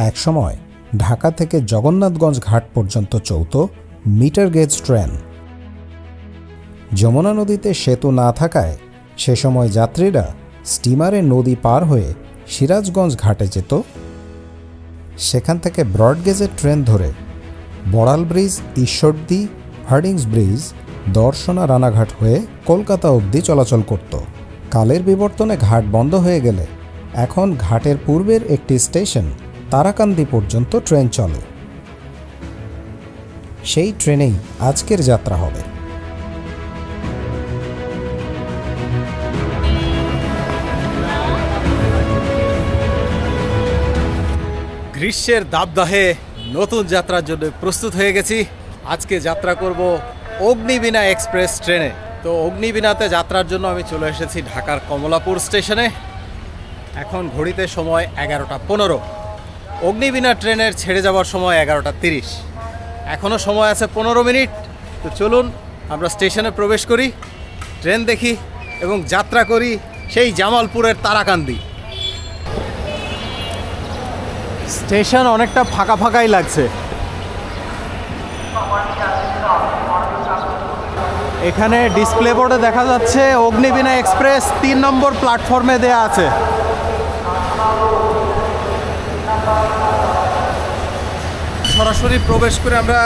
একসময় ঢাকা থেকে জগন্নাথগঞ্জ ঘাট পর্যন্ত চলত মিটার গেজ ট্রেন। যমুনা নদীতে সেতু না থাকায় সে সময় যাত্রীরা স্টিমারে নদী পার হয়ে সিরাজগঞ্জ ঘাটে যেত। সেখান থেকে ব্রডগেজের ট্রেন ধরে Baral bridge, Ishwardi, Hardinge bridge, Darshana, Ranaghat হয়ে কলকাতা অবধি চলাচল করত। কালের বিবর্তনে ঘাট বন্ধ হয়ে গেলে এখন ঘাটের পূর্বের একটি স্টেশন তারাকান্দি পর্যন্ত ট্রেন চলে। সেই ট্রেনেই আজকের যাত্রা হবে। গ্রীষ্মের দাবদাহে নতুন যাত্রার জন্য প্রস্তুত হয়ে গেছি। আজকে যাত্রা করব অগ্নিবীণা এক্সপ্রেস ট্রেনে। তো অগ্নিবীণাতে যাত্রার জন্য আমি চলে এসেছি ঢাকার কমলাপুর স্টেশনে। এখন ঘড়িতে সময় 11টা 15। অগ্নিবীণা ট্রেনের ছেড়ে যাওয়ার সময় 11টা 30। এখনও সময় আছে 15 মিনিট। তো চলুন আমরা স্টেশনে প্রবেশ করি, ট্রেন দেখি এবং যাত্রা করি সেই জামালপুরের তারাকান্দি। স্টেশন অনেকটা ফাঁকা ফাঁকাই লাগছে। এখানে ডিসপ্লে বোর্ডে দেখা যাচ্ছে অগ্নিবীণা এক্সপ্রেস 3 নম্বর প্ল্যাটফর্মে দেয়া আছে। সরাসরি প্রবেশ করে আমরা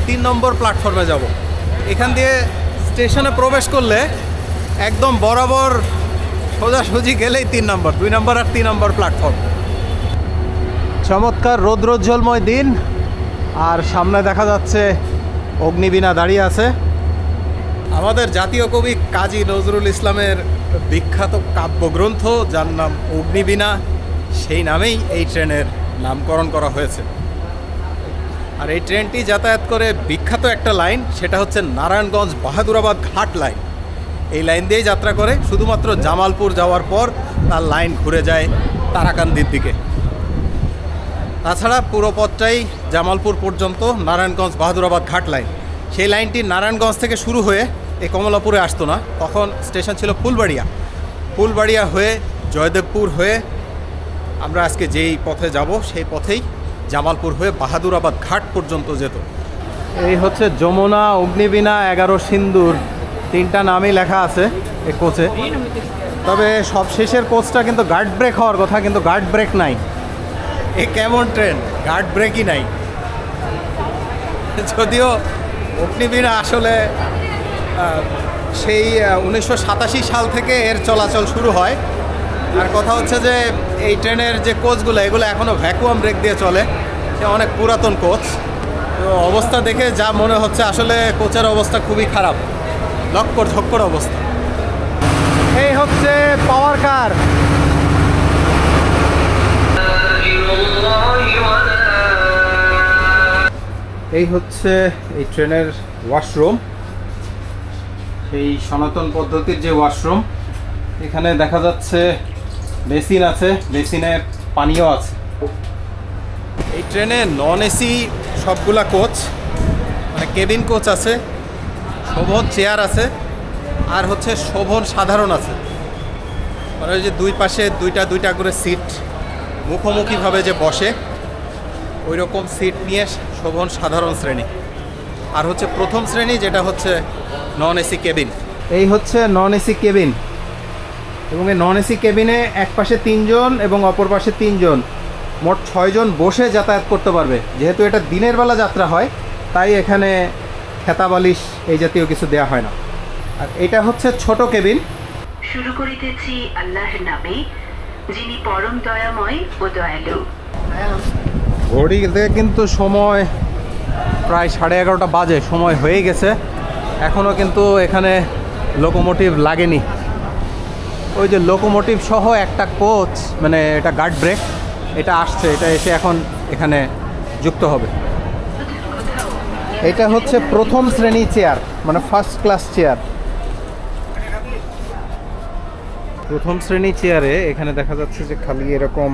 3 নম্বর প্ল্যাটফর্মে যাব। এখান দিয়ে স্টেশনে প্রবেশ করলে একদম বরাবর সোজাসুজি গেলেই 3 নম্বর, 2 নম্বর আর 3 নম্বর প্ল্যাটফর্ম। চমৎকার রৌদ্রোজ্জ্বলময় দিন, আর সামনে দেখা যাচ্ছে অগ্নিবীণা দাঁড়িয়ে আছে। আমাদের জাতীয় কবি কাজী নজরুল ইসলামের বিখ্যাত কাব্যগ্রন্থ যার নাম অগ্নিবীণা, সেই নামেই এই ট্রেনের নামকরণ করা হয়েছে। আর এই ট্রেনটি যাতায়াত করে বিখ্যাত একটা লাইন, সেটা হচ্ছে নারায়ণগঞ্জ বাহাদুরাবাদ ঘাট লাইন। এই লাইন দিয়েই যাত্রা করে, শুধুমাত্র জামালপুর যাওয়ার পর তার লাইন ঘুরে যায় তারাকান্দির দিকে। তাছাড়া পুরো পথটাই জামালপুর পর্যন্ত নারায়ণগঞ্জ বাহাদুরাবাদ ঘাট লাইন। সেই লাইনটি নারায়ণগঞ্জ থেকে শুরু হয়ে এই কমলাপুরে আসতো না, তখন স্টেশন ছিল ফুলবাড়িয়া। ফুলবাড়িয়া হয়ে জয়দেবপুর হয়ে আমরা আজকে যেই পথে যাব সেই পথেই জামালপুর হয়ে বাহাদুরাবাদ ঘাট পর্যন্ত যেত। এই হচ্ছে যমুনা, অগ্নিবীণা, 11 সিন্দুর, 3টা নামই লেখা আছে এই কোচে। তবে সব শেষের কোচটা কিন্তু গার্ড ব্রেক হওয়ার কথা, কিন্তু গার্ড ব্রেক নাই। এ কেমন ট্রেন, গার্ড ব্রেকই নাই। যদিও অগ্নিবীণা আসলে সেই 1987 সাল থেকে এর চলাচল শুরু হয়। আর কথা হচ্ছে যে এই ট্রেনের যে কোচগুলো, এগুলো এখনও ভ্যাকুয়াম ব্রেক দিয়ে চলে। সে অনেক পুরাতন কোচ। তো অবস্থা দেখে যা মনে হচ্ছে আসলে কোচের অবস্থা খুবই খারাপ, লক্কর ঝক্কর অবস্থা। এই হচ্ছে পাওয়ার কার। এই হচ্ছে এই ট্রেনের ওয়াশরুম, সেই সনাতন পদ্ধতির যে ওয়াশরুম। এখানে দেখা যাচ্ছে বেসিন আছে, বেসিনে পানিও আছে। এই ট্রেনে নন এসি সবগুলা কোচ, মানে কেবিন কোচ আছে, শোভন চেয়ার আছে, আর হচ্ছে শোভন সাধারণ আছে। মানে ওই যে দুই পাশে দুইটা করে সিট মুখোমুখিভাবে যে বসে, ওই রকম সিট নিয়ে শোভন সাধারণ শ্রেণী। আর হচ্ছে প্রথম শ্রেণী, যেটা হচ্ছে নন এসি কেবিন। এই হচ্ছে নন এসি কেবিন, এবং এই নন এসি কেবিনে এক পাশে 3 জন এবং অপর পাশে 3 জন, মোট 6 জন বসে যাতায়াত করতে পারবে। যেহেতু এটা দিনের বেলা যাত্রা হয়, তাই এখানে খেতা বালিশ এই জাতীয় কিছু দেয়া হয় না। আর এটা হচ্ছে ছোট কেবিন। শুরু করিতেছি আল্লাহর নামে, যিনি পরম দয়াময় ও দয়ালু। ঘড়িতে কিন্তু সময় প্রায় 11:30 বাজে, সময় হয়ে গেছে। এখনও কিন্তু এখানে লোকোমোটিভ লাগেনি। ওই যে লোকোমোটিভ সহ একটা কোচ, মানে এটা গার্ড ব্রেক, এটা আসছে, এটা এসে এখন এখানে যুক্ত হবে। এটা হচ্ছে প্রথম শ্রেণী চেয়ার, মানে ফার্স্ট ক্লাস চেয়ার। প্রথম শ্রেণী চেয়ারে এখানে দেখা যাচ্ছে যে খালি এরকম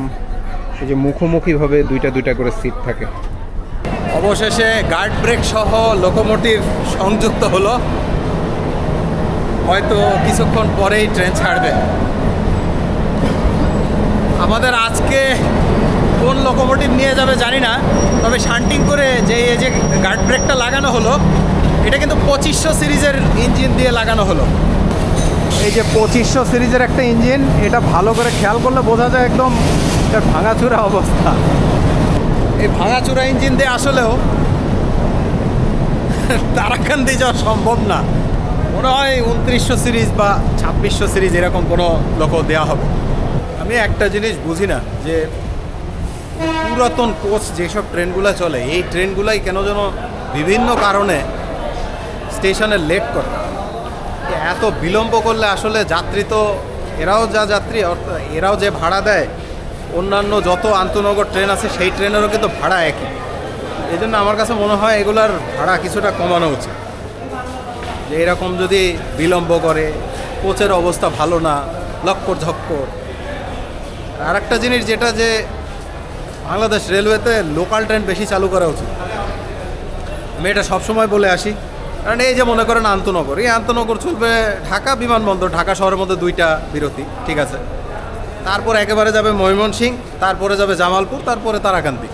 এই যে মুখোমুখিভাবে দুইটা করে সিট থাকে। অবশেষে গার্ড ব্রেক সহ লোকোমোটিভ সংযুক্ত হলো। হয়তো কিছুক্ষণ পরেই ট্রেন ছাড়বে। আমাদের আজকে কোন লোকোমোটিভ নিয়ে যাবে জানি না, তবে শান্টিং করে যে এই যে গার্ড ব্রেকটা লাগানো হলো এটা কিন্তু 2500 সিরিজের ইঞ্জিন দিয়ে লাগানো হলো। এই যে 2500 সিরিজের একটা ইঞ্জিন, এটা ভালো করে খেয়াল করলে বোঝা যায় একদম এটার ভাঙাচুরা অবস্থা। এই ভাঙাচুরা ইঞ্জিন দিয়ে আসলেও তারাকান্দি যাওয়া সম্ভব না। মনে হয় 2900 সিরিজ বা 2600 সিরিজ এরকম কোনো লোকও দেওয়া হবে। আমি একটা জিনিস বুঝি না যে পুরাতন কোচ যেসব ট্রেনগুলো চলে, এই ট্রেনগুলাই কেন যেন বিভিন্ন কারণে স্টেশনে লেট করে। এত বিলম্ব করলে আসলে যাত্রী তো এরাও যা যাত্রী, এরাও যে ভাড়া দেয় অন্যান্য যত আন্তনগর ট্রেন আছে সেই ট্রেনেরও কিন্তু ভাড়া একই। এই জন্য আমার কাছে মনে হয় এগুলার ভাড়া কিছুটা কমানো উচিত। যে এরকম যদি বিলম্ব করে, কোচের অবস্থা ভালো না, লক্কর ঝক্কর। আর একটা জিনিস যেটা, যে বাংলাদেশ রেলওয়েতে লোকাল ট্রেন বেশি চালু করা উচিত। আমি এটা সবসময় বলে আসি, কারণ এই যে মনে করেন আন্তনগর, এই আন্তনগর চলবে ঢাকা বিমানবন্দর, ঢাকা শহরের মধ্যে 2টা বিরতি, ঠিক আছে। তারপর একেবারে যাবে ময়মনসিংহ, তারপরে যাবে জামালপুর, তারপরে তারাকান্দি।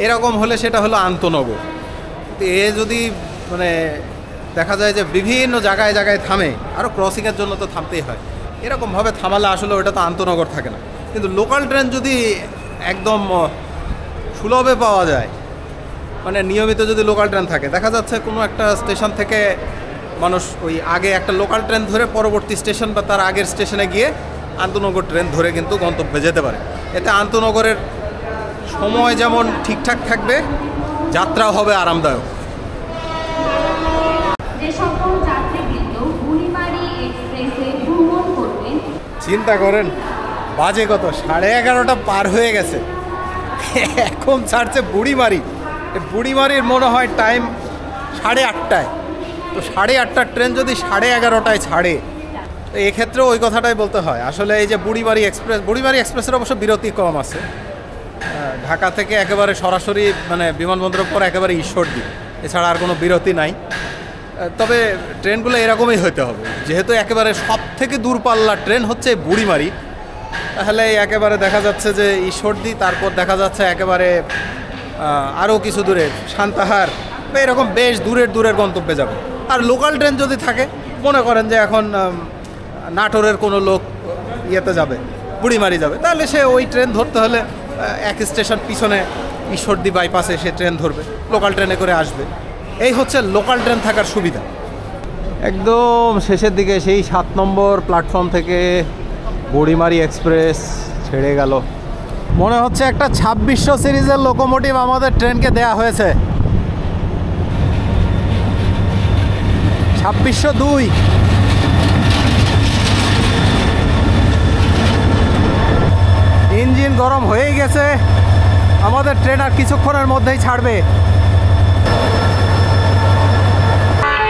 এরকম হলে সেটা হলো আন্তনগর। এ যদি মানে দেখা যায় যে বিভিন্ন জায়গায় জায়গায় থামে, আরও ক্রসিংয়ের জন্য তো থামতেই হয়, এরকমভাবে থামালে আসলে ওটা তো আন্তনগর থাকে না। কিন্তু লোকাল ট্রেন যদি একদম সুলভে পাওয়া যায়, মানে নিয়মিত যদি লোকাল ট্রেন থাকে, দেখা যাচ্ছে কোনো একটা স্টেশন থেকে মানুষ ওই আগে একটা লোকাল ট্রেন ধরে পরবর্তী স্টেশন বা তার আগের স্টেশনে গিয়ে আন্তনগর ট্রেন ধরে কিন্তু গন্তব্যে যেতে পারে। এতে আন্তনগরের সময় যেমন ঠিকঠাক থাকবে, যাত্রাও হবে আরামদায়ক। চিন্তা করেন বাজে কত, 11:30 পার হয়ে গেছে, এখন ছাড়ছে বুড়িমারি। বুড়িমারির মনে হয় টাইম 8:30টায়। তো 8:30টার ট্রেন যদি 11:30টায় ছাড়ে, তো এক্ষেত্রে ওই কথাটাই বলতে হয়। আসলে এই যে বুড়িমারি এক্সপ্রেসের অবশ্য বিরতি কম আছে। ঢাকা থেকে একেবারে সরাসরি মানে বিমানবন্দরের পর একেবারে ঈশ্বরদী, এছাড়া আর কোনো বিরতি নাই। তবে ট্রেনগুলো এরকমই হতে হবে, যেহেতু একেবারে সব থেকে দূরপাল্লার ট্রেন হচ্ছে বুড়িমারি, তাহলে একেবারে দেখা যাচ্ছে যে ঈশ্বরদী, তারপর দেখা যাচ্ছে একেবারে আরও কিছু দূরে সান্তাহার, বা এরকম বেশ দূরের গন্তব্যে যাবে। আর লোকাল ট্রেন যদি থাকে, মনে করেন যে এখন নাটোরের কোনো লোক ইয়েতে যাবে, বুড়িমারি যাবে, তাহলে সে ওই ট্রেন ধরতে হলে এক স্টেশন পিছনে ঈশ্বরদী বাইপাসে সে ট্রেন ধরবে, লোকাল ট্রেনে করে আসবে। এই হচ্ছে লোকাল ট্রেন থাকার সুবিধা। একদম শেষের দিকে সেই 7 নম্বর প্ল্যাটফর্ম থেকে বুড়িমারি এক্সপ্রেস ছেড়ে গেল। মনে হচ্ছে একটা 2600 সিরিজের লোকোমোটিভ আমাদের ট্রেনকে দেয়া হয়েছে। 2602। ইঞ্জিন গরম হয়েই গেছে, আমাদের ট্রেন আর কিছুক্ষণের মধ্যেই ছাড়বে।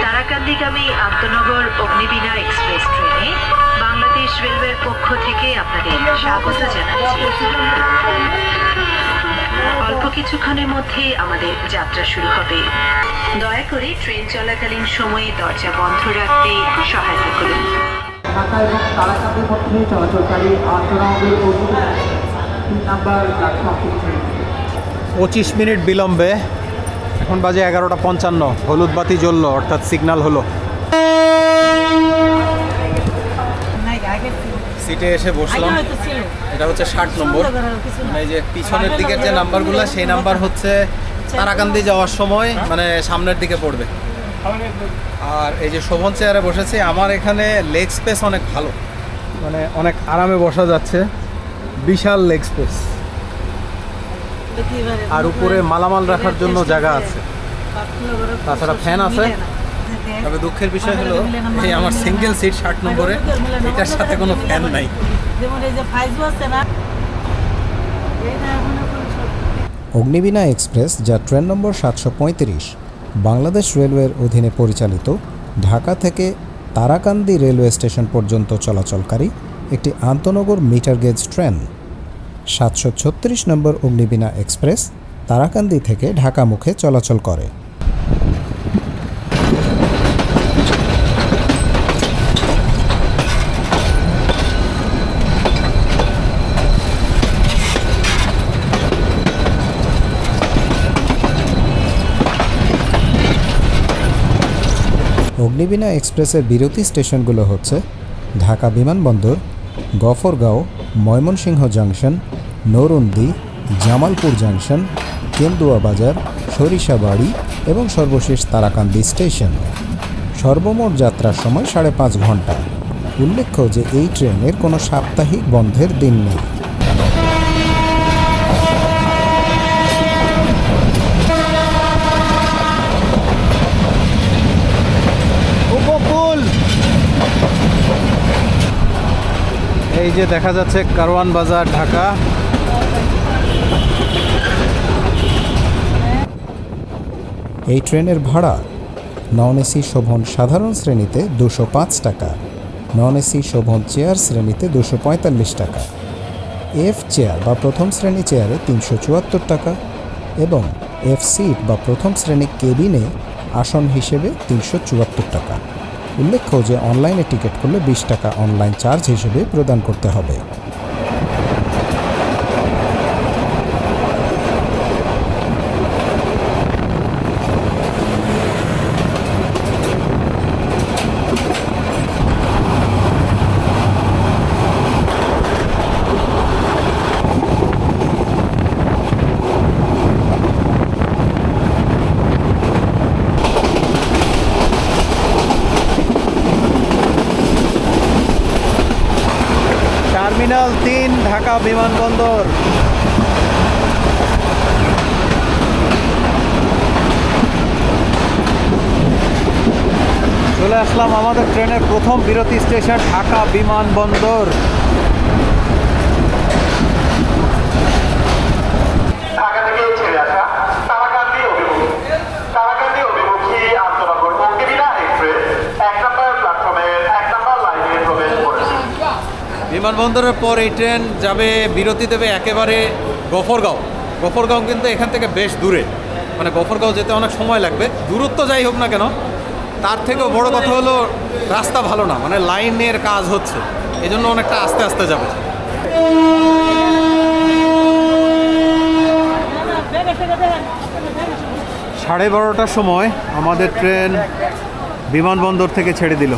তারাকান্দিগামী আন্তনগর অগ্নিবীণা এক্সপ্রেস ট্রেনে বাংলাদেশ রেলওয়ের পক্ষ থেকে আপনাদের স্বাগত জানাচ্ছি। অল্প কিছুক্ষণের মধ্যে আমাদের যাত্রা শুরু হবে। দয়া করে ট্রেন চলাকালীন সময়ে দরজা বন্ধ রাখতে সহায়তা করুন। ঢাকা এবং তারাকান্দির মধ্যে চলাচলকারী আন্তনগর অগ্নিবীণা 3 নম্বর প্ল্যাটফর্ম থেকে 25 মিনিট বিলম্বে, এখন বাজে 11:55, হলুদ বাতি জ্বলল, অর্থাৎ সিগন্যাল হলো। সিটে এসে বসলাম। এটা হচ্ছে 60 নম্বর। মানে এই যে পিছনের দিকের যে নাম্বারগুলো, সেই নাম্বার হচ্ছে তারাকান্দি যাওয়ার সময় মানে সামনের দিকে পড়বে। আর এই যে শোভন চেয়ারে বসেছি, আমার এখানে লেগ স্পেস অনেক ভালো, মানে অনেক আরামে বসা যাচ্ছে, বিশাল লেগ স্পেস। আর উপরে মালামাল রাখার জন্য জায়গা আছে, তাছাড়া ফ্যান আছে। তবে দুঃখের বিষয় হলো এই আমার সিঙ্গেল সিট 60 নম্বরে, এটার সাথে কোনো ফ্যান নাই। অগ্নিবীণা এক্সপ্রেস, যা ট্রেন নম্বর 735, বাংলাদেশ রেলওয়ের অধীনে পরিচালিত ঢাকা থেকে তারাকান্দি রেলওয়ে স্টেশন পর্যন্ত চলাচলকারী একটি আন্তনগর মিটার গেজ ট্রেন। 736 নম্বর অগ্নিবীণা এক্সপ্রেস তারাকান্দি থেকে ঢাকা মুখে চলাচল করে। অগ্নিবীণা এক্সপ্রেসের বিরতি স্টেশনগুলো হচ্ছে ঢাকা বিমানবন্দর, গফরগাঁও, ময়মনসিংহ জাংশন, নরুন্দি, জামালপুর জাংশন, কেন্দুয়া বাজার, সরিষাবাড়ি এবং সর্বশেষ তারাকান্দি স্টেশন। সর্বমোট যাত্রার সময় 5.5 ঘন্টা। উল্লেখ্য যে এই ট্রেনের কোনো সাপ্তাহিক বন্ধের দিন নেই। এই যে দেখা যাচ্ছে কারওয়ান বাজার, ঢাকা। এই ট্রেনের ভাড়া নন এসি শোভন সাধারণ শ্রেণীতে 205 টাকা, নন এসি শোভন চেয়ার শ্রেণীতে 245 টাকা, এফ চেয়ার বা প্রথম শ্রেণী চেয়ারে 374 টাকা এবং এফ সিট বা প্রথম শ্রেণী কেবিনে আসন হিসেবে 374 টাকা। উল্লেখ্য যে অনলাইনে টিকিট করলে 20 টাকা অনলাইন চার্জ হিসেবে প্রদান করতে হবে। টার্মিনাল 3 ঢাকা বিমানবন্দর। চলে আসলাম আমাদের ট্রেনের প্রথম বিরতি স্টেশন ঢাকা বিমানবন্দর। ঢাকা থেকে ছেড়ে আসা তারাকান্দি অভিমুখী আন্তনগর অগ্নিবীণা এক্সপ্রেস 1 নম্বর প্ল্যাটফর্মের 1 নম্বর লাইনে প্রবেশ করেছে। বিমানবন্দরের পর এই ট্রেন যাবে, বিরতি দেবে একেবারে গফরগাঁও। গফরগাঁও কিন্তু এখান থেকে বেশ দূরে, মানে গফরগাঁও যেতে অনেক সময় লাগবে। দূরত্ব যাই হোক না কেন, তার থেকেও বড় কথা হলো রাস্তা ভালো না, মানে লাইনের কাজ হচ্ছে, এই জন্য অনেকটা আস্তে আস্তে যাবে। 12:30টার সময় আমাদের ট্রেন বিমানবন্দর থেকে ছেড়ে দিল।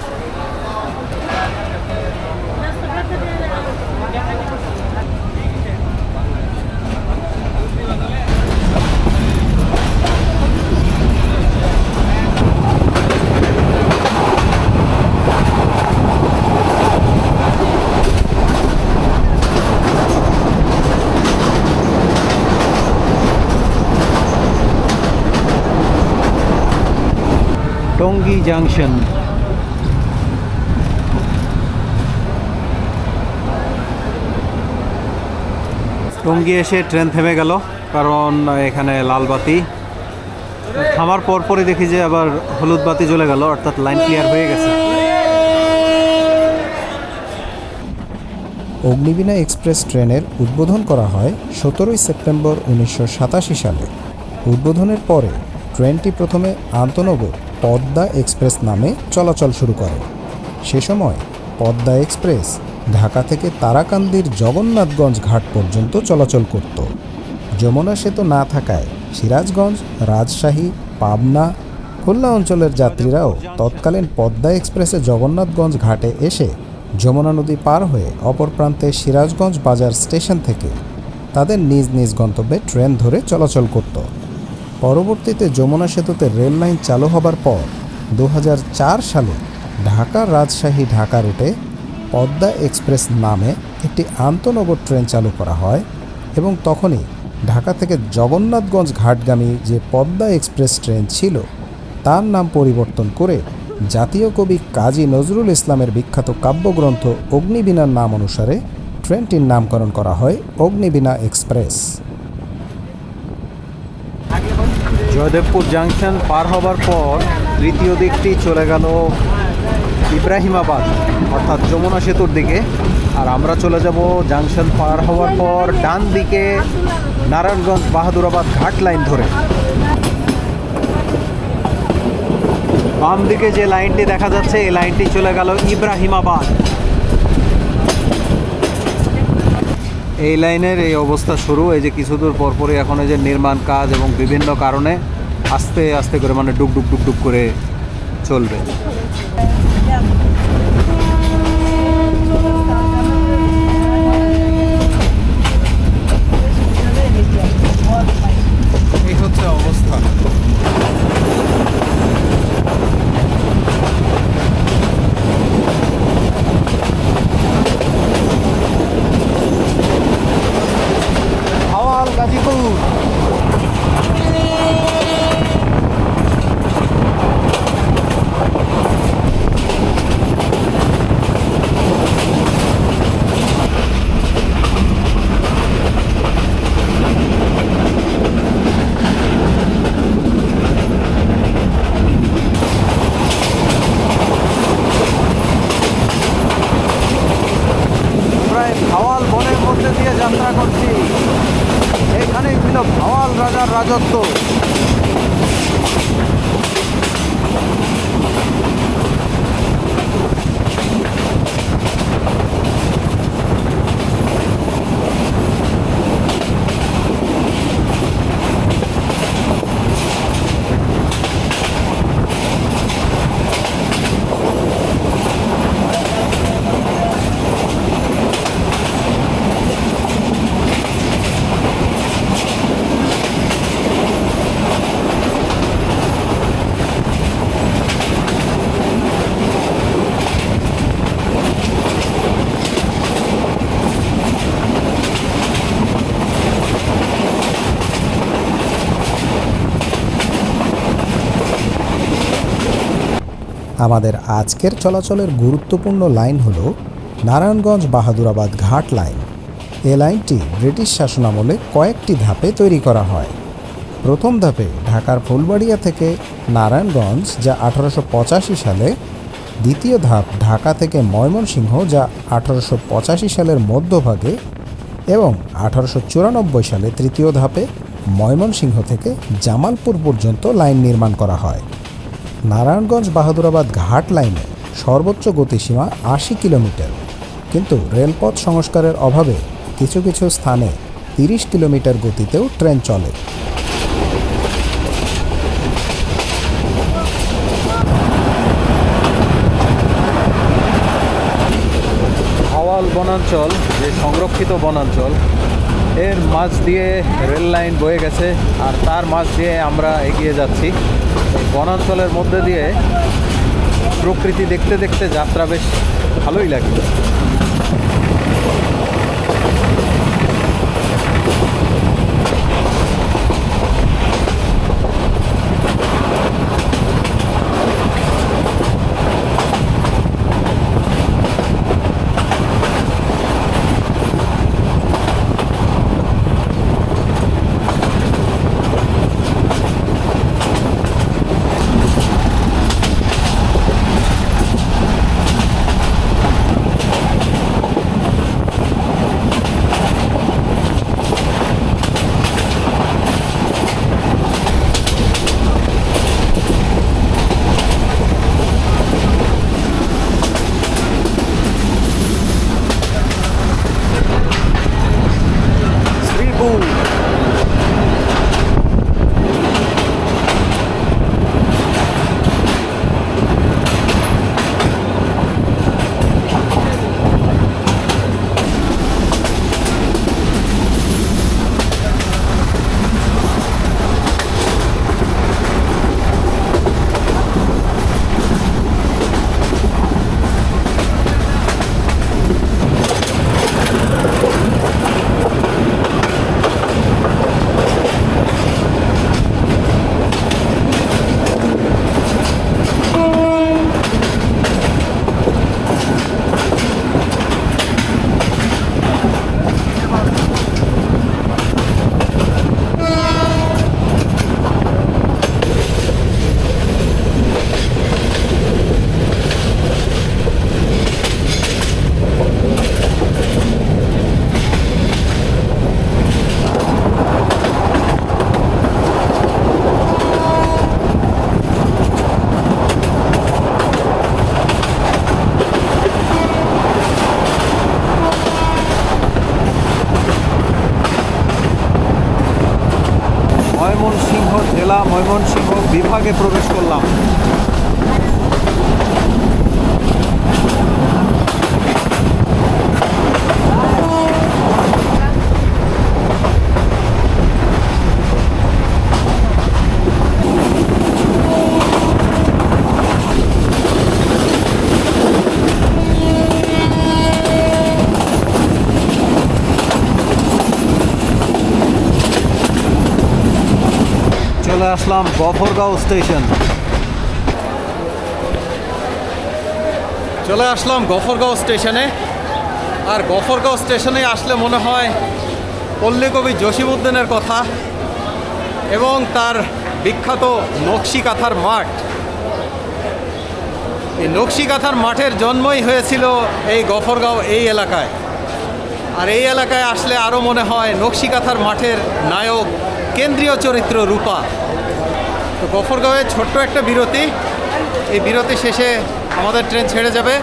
টঙ্গী জাংশন। টঙ্গী এসে ট্রেন থেমে গেল, কারণ এখানে লাল বাতি। থামার পরপরই দেখি যে আবার হলুদ বাতি জ্বলে গেল, অর্থাৎ লাইন ক্লিয়ার হয়ে গেছে। অগ্নিবীণা এক্সপ্রেস ট্রেনের উদ্বোধন করা হয় 17 সেপ্টেম্বর 1987 সালে। উদ্বোধনের পরে ট্রেনটি প্রথমে আন্তনগর পদ্মা এক্সপ্রেস নামে চলাচল শুরু করে। সে সময় পদ্মা এক্সপ্রেস ঢাকা থেকে তারাকান্দির জগন্নাথগঞ্জ ঘাট পর্যন্ত চলাচল করত। যমুনা সেতু না থাকায় সিরাজগঞ্জ, রাজশাহী, পাবনা, খুলনা অঞ্চলের যাত্রীরাও তৎকালীন পদ্মা এক্সপ্রেসে জগন্নাথগঞ্জ ঘাটে এসে যমুনা নদী পার হয়ে অপর প্রান্তে সিরাজগঞ্জ বাজার স্টেশন থেকে তাদের নিজ নিজ গন্তব্যে ট্রেন ধরে চলাচল করত। পরবর্তীতে যমুনা সেতুতে রেল লাইন চালু হবার পর 2004 সালে ঢাকা রাজশাহী ঢাকা রুটে পদ্মা এক্সপ্রেস নামে একটি আন্তনগর ট্রেন চালু করা হয় এবং তখনই ঢাকা থেকে জগন্নাথগঞ্জ ঘাটগামী যে পদ্মা এক্সপ্রেস ট্রেন ছিল তার নাম পরিবর্তন করে জাতীয় কবি কাজী নজরুল ইসলামের বিখ্যাত কাব্যগ্রন্থ অগ্নিবীণার নাম অনুসারে ট্রেনটির নামকরণ করা হয় অগ্নিবীণা এক্সপ্রেস। জয়দেবপুর জাংশন পার হবার পর তৃতীয় দিকটি চলে গেল ইব্রাহিমাবাদ, অর্থাৎ যমুনা সেতুর দিকে। আর আমরা চলে যাব জাংশন পার হওয়ার পর ডান দিকে নারায়ণগঞ্জ বাহাদুরাবাদ ঘাট লাইন ধরে। বাম দিকে যে লাইনটি দেখা যাচ্ছে এই লাইনটি চলে গেল ইব্রাহিমাবাদ। এই লাইনের এই অবস্থা শুরু। এই যে কিছুদূর পরপরই এখন এই যে নির্মাণ কাজ এবং বিভিন্ন কারণে আস্তে আস্তে করে মানে ডুক ডুক ডুক ডুক করে চলবে। এই হচ্ছে অবস্থা। ভাওয়াল গাজীপুর। ভাওয়াল বনের মধ্যে দিয়ে যাত্রা করছি। এখানেই ছিল ভাওয়াল রাজার রাজত্ব। আমাদের আজকের চলাচলের গুরুত্বপূর্ণ লাইন হলো নারায়ণগঞ্জ বাহাদুরাবাদ ঘাট লাইন। এ লাইনটি ব্রিটিশ শাসনামলে কয়েকটি ধাপে তৈরি করা হয়। প্রথম ধাপে ঢাকার ফুলবাড়িয়া থেকে নারায়ণগঞ্জ, যা 1885 সালে, দ্বিতীয় ধাপ ঢাকা থেকে ময়মনসিংহ, যা 1885 সালের মধ্যভাগে, এবং 1894 সালে তৃতীয় ধাপে ময়মনসিংহ থেকে জামালপুর পর্যন্ত লাইন নির্মাণ করা হয়। নারায়ণগঞ্জ বাহাদুরাবাদ ঘাট লাইনে সর্বোচ্চ গতিসীমা 80 কিলোমিটার, কিন্তু রেলপথ সংস্কারের অভাবে কিছু কিছু স্থানে 30 কিলোমিটার গতিতেও ট্রেন চলে। ভাওয়াল বনাঞ্চল, যে সংরক্ষিত বনাঞ্চল, এর মাঝ দিয়ে রেল লাইন বয়ে গেছে, আর তার মাঝ দিয়ে আমরা এগিয়ে যাচ্ছি। এই বনাঞ্চলের মধ্যে দিয়ে প্রকৃতি দেখতে দেখতে যাত্রা বেশ ভালোই লাগে। ময়মনসিংহ জেলা, ময়মনসিংহ বিভাগে প্রবেশ করলাম। আসলাম গফরগাঁও স্টেশন। চলে আসলাম গফরগাঁও স্টেশনে। আর গফরগাঁও স্টেশনে আসলে মনে হয় পল্লী কবি জসিমউদ্দিনের কথা এবং তার বিখ্যাত নকশি কাঁথার মাঠ। এই নকশি কাঁথার মাঠের জন্মই হয়েছিল এই গফরগাঁও এই এলাকায়। আর এই এলাকায় আসলে আরও মনে হয় নকশি কাঁথার মাঠের নায়ক কেন্দ্রীয় চরিত্র রূপা। তো গফরগাঁওয়ে ছোট্ট একটা বিরতি, এই বিরতি শেষে আমাদের ট্রেন ছেড়ে যাবে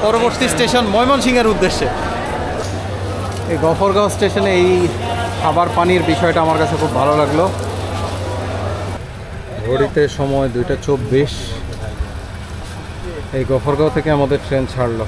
পরবর্তী স্টেশন ময়মনসিংহের উদ্দেশ্যে। এই গফরগাঁও স্টেশনে এই খাবার পানির বিষয়টা আমার কাছে খুব ভালো লাগলো। ঘড়িতে সময় 2:24। এই গফরগাঁও থেকে আমাদের ট্রেন ছাড়লো।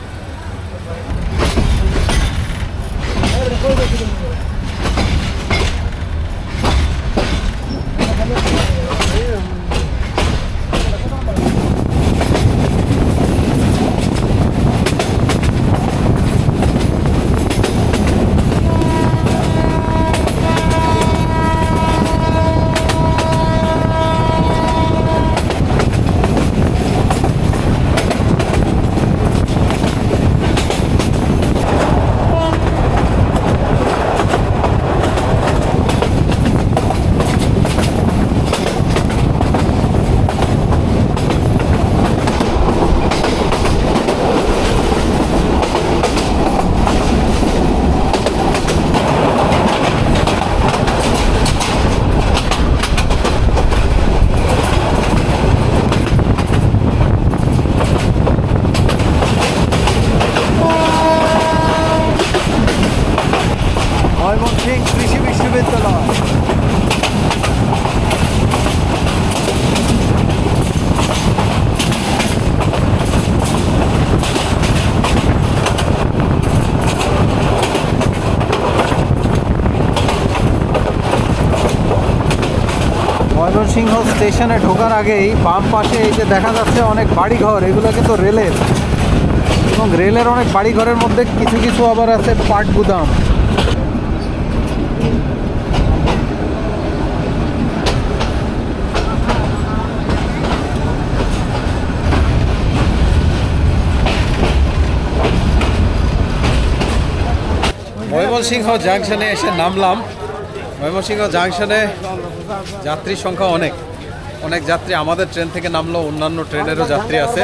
ময়মনসিংহ কৃষি বিশ্ববিদ্যালয়। ময়মনসিংহ স্টেশনে ঢোকার আগেই বাম পাশে এই যে দেখা যাচ্ছে অনেক বাড়িঘর, এগুলো কিন্তু রেলের, এবং রেলের অনেক বাড়িঘরের মধ্যে কিছু কিছু আবার আছে পাট গুদাম। ময়মনসিংহ জাংশনে এসে নামলাম। ময়মনসিংহ জাংশনে যাত্রীর সংখ্যা অনেক অনেক যাত্রী আমাদের ট্রেন থেকে নামলো, অন্যান্য ট্রেনেরও যাত্রী আছে।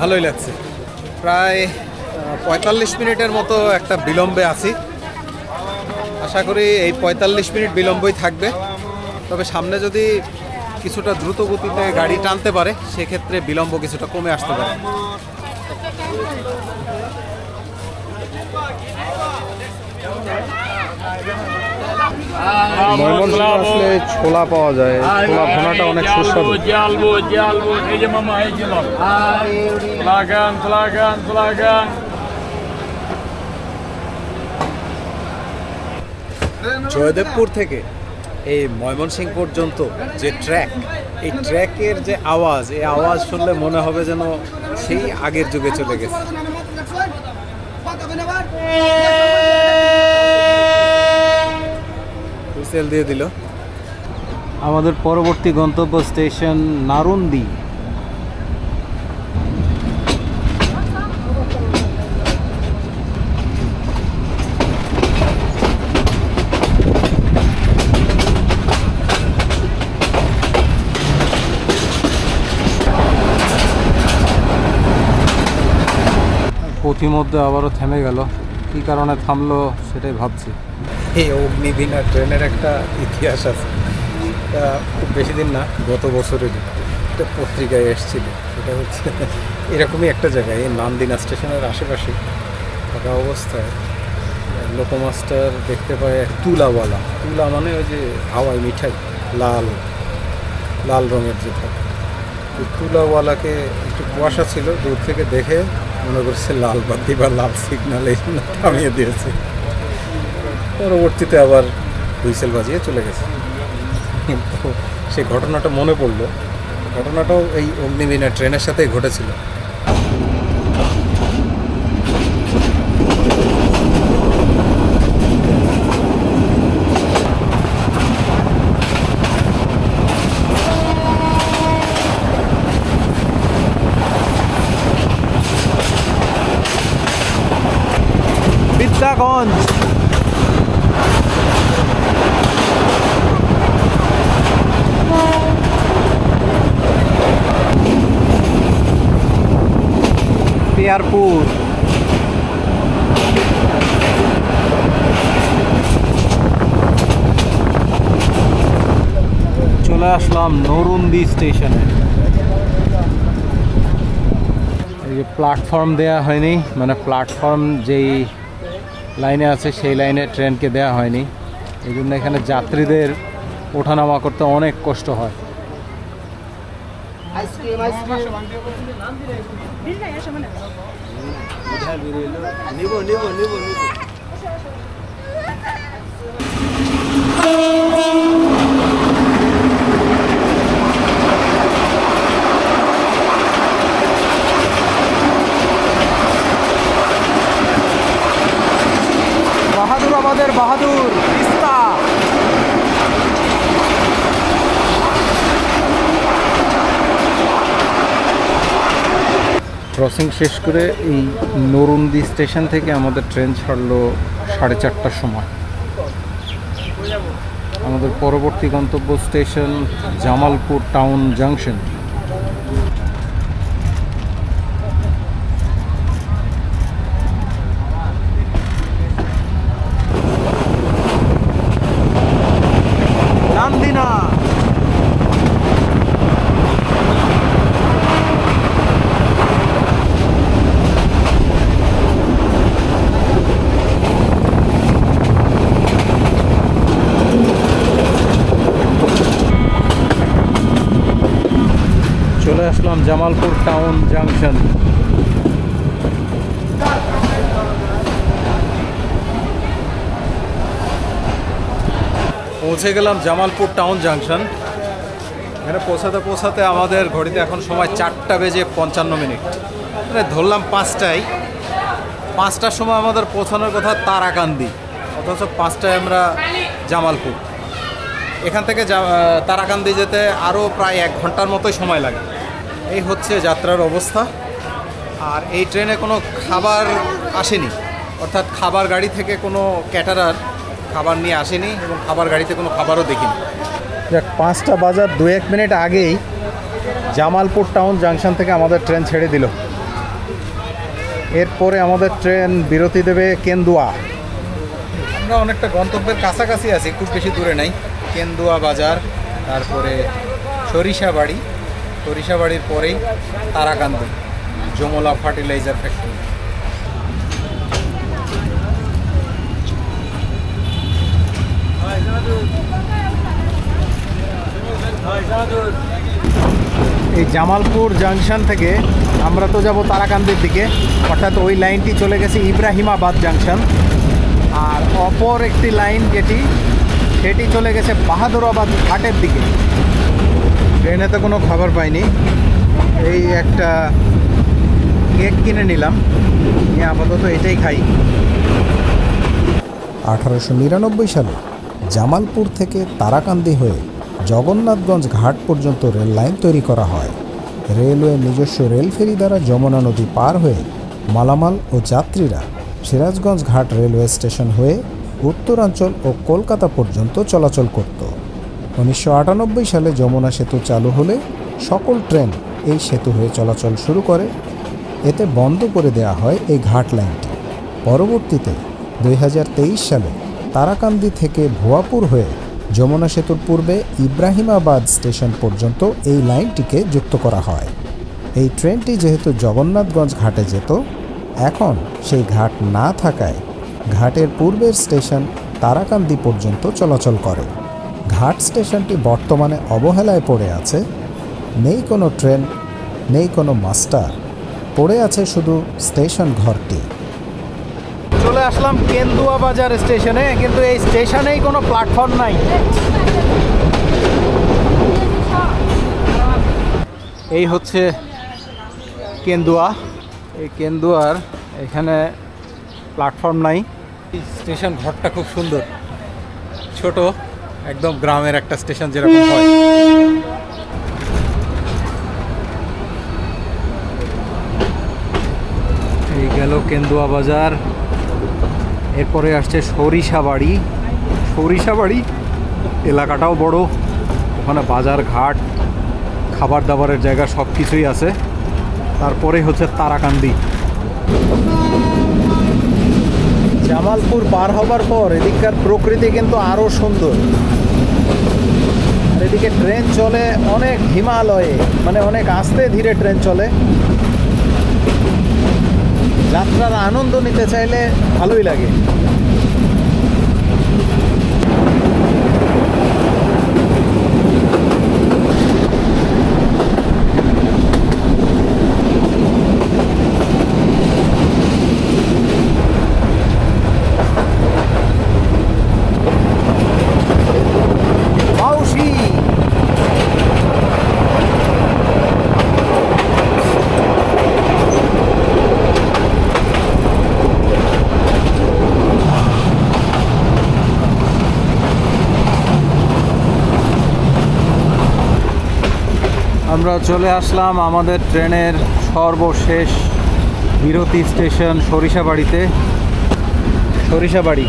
ভালোই লাগছে। প্রায় 45 মিনিটের মতো একটা বিলম্বে আছি। আশা করি এই 45 মিনিট বিলম্বই থাকবে। তবে সামনে যদি কিছুটা দ্রুত গতিতে গাড়ি টানতে পারে সেক্ষেত্রে বিলম্ব কিছুটা কমে আসতে পারে। ময়মনসিংহ আসলে ছোলা পাওয়া যায়, ছোলা ভুনাটা অনেক সুস্বাদু। জয়দেবপুর থেকে এই ময়মনসিংহ পর্যন্ত যে ট্র্যাক, এই ট্র্যাকের যে আওয়াজ, এই আওয়াজ শুনলে মনে হবে যেন সেই আগের যুগে চলে গেছে। হুইসেল দিয়ে দিল। আমাদের পরবর্তী গন্তব্য স্টেশন নারুন্দি। পথিমধ্যে আবারও থেমে গেল, কী কারণে থামলো সেটাই ভাবছি। এই অগ্নিবীণা ট্রেনের একটা ইতিহাস আছে, এটা খুব বেশি দিন না, গত বছরেরই একটা পত্রিকায় এসেছিল। সেটা হচ্ছে এরকমই একটা জায়গায়, এই নান্দিনা স্টেশনের আশেপাশে থাকা অবস্থায় লোকোমাস্টার দেখতে পায় এক তুলাওয়ালা। তুলা মানে ওই যে হাওয়াই মিঠাই, লাল লাল রঙের যে থাকে, ওই তুলাওয়ালাকে একটু কুয়াশা ছিল, দূর থেকে দেখে মনে করছে লাল বাতি বা লাল সিগন্যাল, এই জন্য থামিয়ে দিয়েছে। পরবর্তীতে আবার হুইসেল বাজিয়ে চলে গেছে। কিন্তু সেই ঘটনাটা মনে পড়লো, ঘটনাটাও এই অগ্নিবীণা ট্রেনের সাথেই ঘটেছিল। সিরাগঞ্জ। পিয়ারপুর। চলে আসলাম নরুন্দি স্টেশনে। এই যে প্ল্যাটফর্ম দেয়া হয়নি, মানে প্ল্যাটফর্ম যেই লাইনে আছে সেই লাইনে ট্রেনকে দেয়া হয়নি, এই জন্য এখানে যাত্রীদের ওঠানামা করতে অনেক কষ্ট হয়। বাহাদুরাবাদের বাহাদুর তিস্তা। ক্রসিং শেষ করে এই নরুন্দি স্টেশন থেকে আমাদের ট্রেন ছাড়লো 4:30টার সময়। আমাদের পরবর্তী গন্তব্য station Jamalpur town junction. Nandina. চলে আসলাম জামালপুর টাউন জাংশন। পৌঁছে গেলাম জামালপুর টাউন জাংশন। এখানে পৌঁছাতে আমাদের ঘড়িতে এখন সময় 4:55। মানে ধরলাম 5টায়, 5টার সময় আমাদের পৌঁছানোর কথা তারাকান্দি, অথচ 5টায় আমরা জামালপুর। এখান থেকে তারাকান্দি যেতে আরও প্রায় 1 ঘন্টার মতোই সময় লাগে। এই হচ্ছে যাত্রার অবস্থা। আর এই ট্রেনে কোনো খাবার আসেনি, অর্থাৎ খাবার গাড়ি থেকে কোনো ক্যাটারার খাবার নিয়ে আসেনি এবং খাবার গাড়িতে কোনো খাবারও দেখিনি। 5টা বাজার 2-1 মিনিট আগেই জামালপুর টাউন জাংশন থেকে আমাদের ট্রেন ছেড়ে দিল। এরপরে আমাদের ট্রেন বিরতি দেবে কেন্দুয়া। আমরা অনেকটা গন্তব্যের কাছাকাছি আছি, খুব বেশি দূরে নাই। কেন্দুয়া বাজার, তারপরে সরিষাবাড়ি, সরিষাবাড়ির পরেই তারাকান্দি যমলা ফার্টিলাইজার ফ্যাক্টরি। এই জামালপুর জাংশন থেকে আমরা তো যাব তারাকান্দির দিকে, অর্থাৎ ওই লাইনটি চলে গেছে ইব্রাহিমাবাদ জাংশন। আর অপর একটি লাইন সেটি চলে গেছে বাহাদুরাবাদ ঘাটের দিকে। ট্রেনে তো কোনো খাবার পাইনি, এই একটা কেক কিনে নিলাম, নিয়ে আপাতত এটাই খাই। 1899 সালে জামালপুর থেকে তারাকান্দি হয়ে জগন্নাথগঞ্জ ঘাট পর্যন্ত রেল লাইন তৈরি করা হয়। রেলওয়ের নিজস্ব রেল ফেরি দ্বারা যমুনা নদী পার হয়ে মালামাল ও যাত্রীরা সিরাজগঞ্জ ঘাট রেলওয়ে স্টেশন হয়ে উত্তরাঞ্চল ও কলকাতা পর্যন্ত চলাচল করত। 1998 সালে যমুনা সেতু চালু হলে সকল ট্রেন এই সেতু হয়ে চলাচল শুরু করে। এতে বন্ধ করে দেওয়া হয় এই ঘাট লাইনটি। পরবর্তীতে 2023 সালে তারাকান্দি থেকে ভুয়াপুর হয়ে যমুনা সেতুর পূর্বে ইব্রাহিমাবাদ স্টেশন পর্যন্ত এই লাইনটিকে যুক্ত করা হয়। এই ট্রেনটি যেহেতু জগন্নাথগঞ্জ ঘাটে যেত, এখন সেই ঘাট না থাকায় ঘাটের পূর্বের স্টেশন তারাকান্দি পর্যন্ত চলাচল করে। ঘাট স্টেশনটি বর্তমানে অবহেলায় পড়ে আছে। নেই কোনো ট্রেন, নেই কোনো মাস্টার, পড়ে আছে শুধু স্টেশন ঘরটি। চলে আসলাম কেন্দুয়া বাজার স্টেশনে, কিন্তু এই স্টেশনেই কোনো প্ল্যাটফর্ম নাই। এই হচ্ছে কেন্দুয়া। এই কেন্দুয়ার এখানে প্ল্যাটফর্ম নাই। স্টেশন ঘরটা খুব সুন্দর, ছোট, একদম গ্রামের একটা স্টেশন যেরকম হয়। এই গেল কেন্দুয়া বাজার। এরপরে আসছে সরিষাবাড়ি। সরিষাবাড়ি এলাকাটাও বড়, ওখানে বাজার ঘাট খাবার দাবারের জায়গা সব কিছুই আছে। তারপরে হচ্ছে তারাকান্দি। জামালপুর পার হবার পর এদিককার প্রকৃতি কিন্তু আরও সুন্দর। আর এদিকে ট্রেন চলে অনেক হিমালয়ে, মানে অনেক আস্তে ধীরে ট্রেন চলে। যাত্রার আনন্দ নিতে চাইলে ভালোই লাগে। আমরা চলে আসলাম আমাদের ট্রেনের সর্বশেষ বিরতি স্টেশন সরিষাবাড়িতে। সরিষাবাড়ি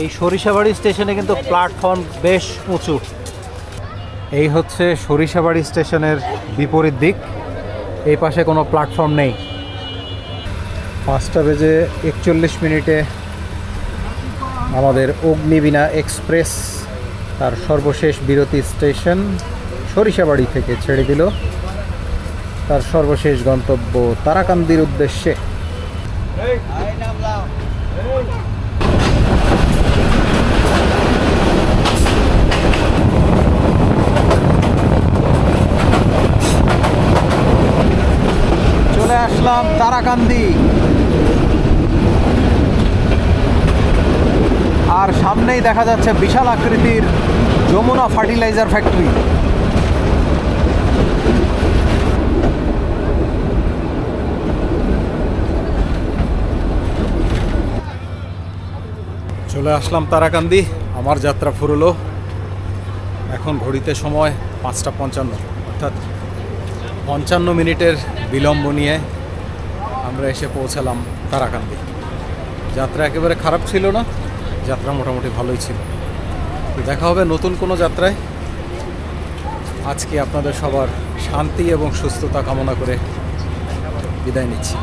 এই সরিষাবাড়ি স্টেশনে কিন্তু প্ল্যাটফর্ম বেশ উঁচু। এই হচ্ছে সরিষাবাড়ি স্টেশনের বিপরীত দিক, এই পাশে কোনো প্ল্যাটফর্ম নেই। 5:41 আমাদের অগ্নিবীণা এক্সপ্রেস তার সর্বশেষ বিরতি স্টেশন সরিষাবাড়ি থেকে ছেড়ে দিল তার সর্বশেষ গন্তব্য তারাকান্দির উদ্দেশ্যে। চলে আসলাম তারাকান্দি। আর সামনেই দেখা যাচ্ছে বিশাল আকৃতির যমুনা ফার্টিলাইজার ফ্যাক্টরি। চলে আসলাম তারাকান্দি। আমার যাত্রা ফুরলো। এখন ঘড়িতে সময় 5:55, অর্থাৎ 55 মিনিটের বিলম্ব নিয়ে আমরা এসে পৌঁছালাম তারাকান্দি। যাত্রা একেবারে খারাপ ছিল না, যাত্রা মোটামুটি ভালোই ছিল। তো দেখা হবে নতুন কোনো যাত্রায়। আজকে আপনাদের সবার শান্তি এবং সুস্থতা কামনা করে বিদায় নিচ্ছি।